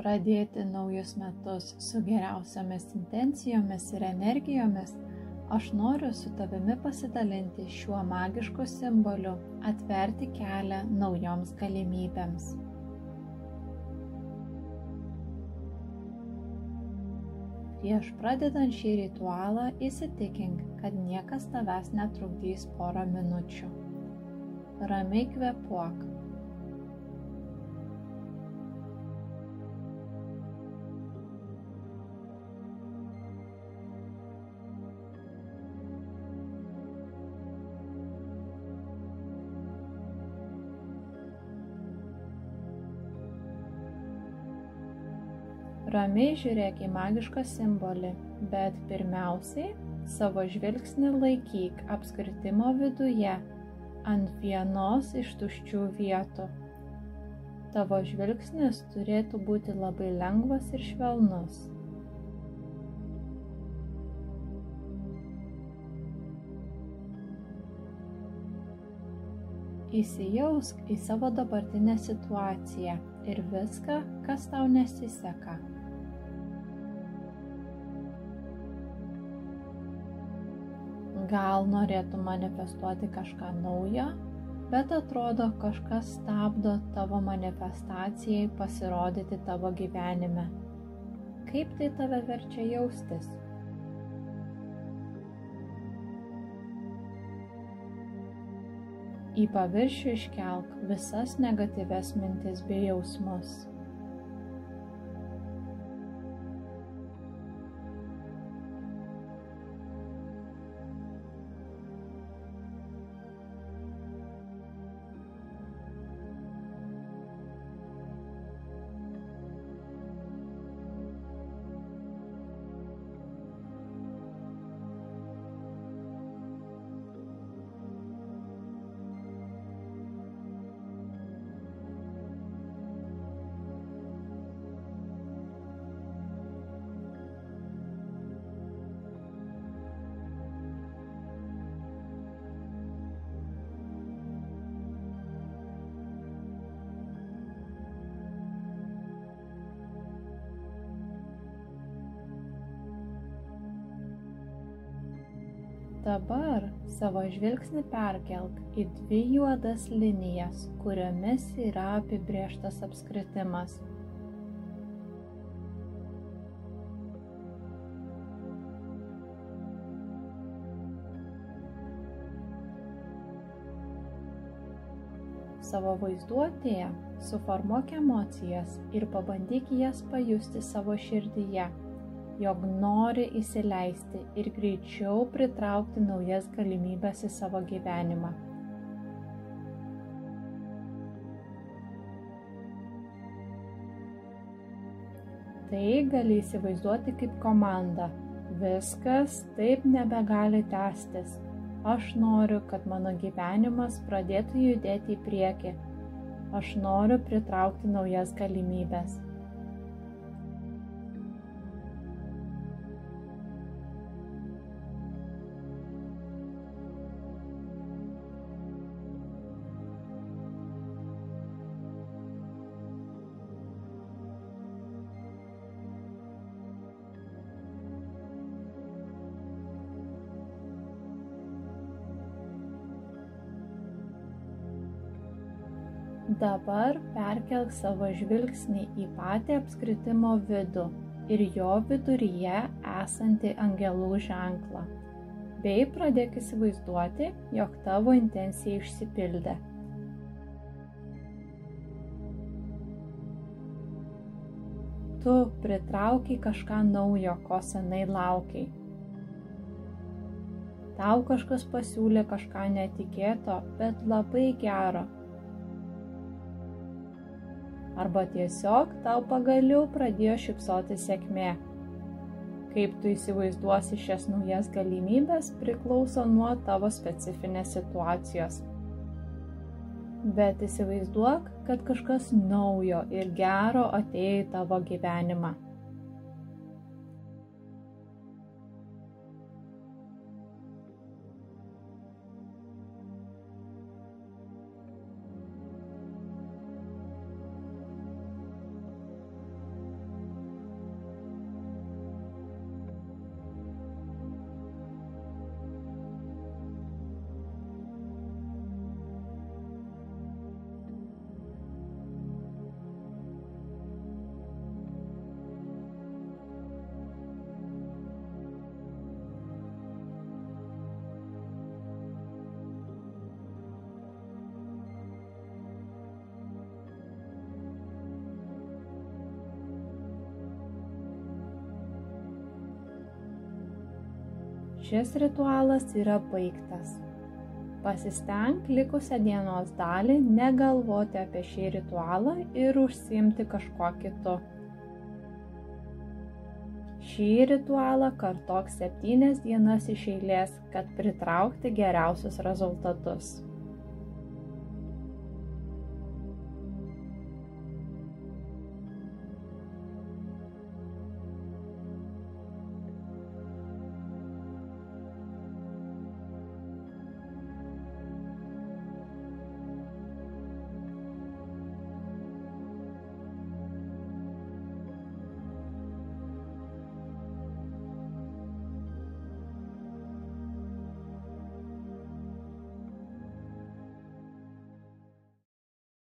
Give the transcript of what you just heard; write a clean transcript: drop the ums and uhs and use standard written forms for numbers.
pradėti naujus metus su geriausiamis intencijomis ir energijomis, aš noriu su tavimi pasidalinti šiuo magišku simboliu, atverti kelią naujoms galimybėms. Prieš pradedant šį ritualą įsitikink, kad niekas tavęs netrukdys porą minučių. Ramiai kvėpuok. Ramiai žiūrėk į magišką simbolį, bet pirmiausiai savo žvilgsnį laikyk apskritimo viduje ant vienos iš tuščių vietų. Tavo žvilgsnis turėtų būti labai lengvas ir švelnus. Įsijausk į savo dabartinę situaciją ir viską, kas tau nesiseka. Gal norėtum manifestuoti kažką naujo, bet atrodo kažkas stabdo tavo manifestacijai pasirodyti tavo gyvenime. Kaip tai tave verčia jaustis? Į paviršių iškelk visas negatyvias mintis bei jausmus. Dabar savo žvilgsnį perkelk į 2 juodas linijas, kuriomis yra apibrėžtas apskritimas. Savo vaizduotėje suformuok emocijas ir pabandyk jas pajusti savo širdyje, jog nori įsileisti ir greičiau pritraukti naujas galimybes į savo gyvenimą. Tai gali įsivaizduoti kaip komanda. Viskas taip nebegali tęstis. Aš noriu, kad mano gyvenimas pradėtų judėti į priekį. Aš noriu pritraukti naujas galimybes. Dabar perkelk savo žvilgsnį į patį apskritimo vidų ir jo viduryje esantį angelų ženklą, bei pradėk įsivaizduoti, jog tavo intencija išsipildė. Tu pritraukiai kažką naujo, ko senai laukiai. Tau kažkas pasiūlė kažką netikėto, bet labai gero. Arba tiesiog tau pagaliau pradėjo šypsoti sėkmė. Kaip tu įsivaizduosi šias naujas galimybės priklauso nuo tavo specifinės situacijos. Bet įsivaizduok, kad kažkas naujo ir gero atėjo į tavo gyvenimą. šis ritualas yra baigtas. Pasistenk likusią dienos dalį negalvoti apie šį ritualą ir užsiimti kažkuo kitu. Šį ritualą kartok 7 dienas iš eilės, kad pritraukti geriausius rezultatus.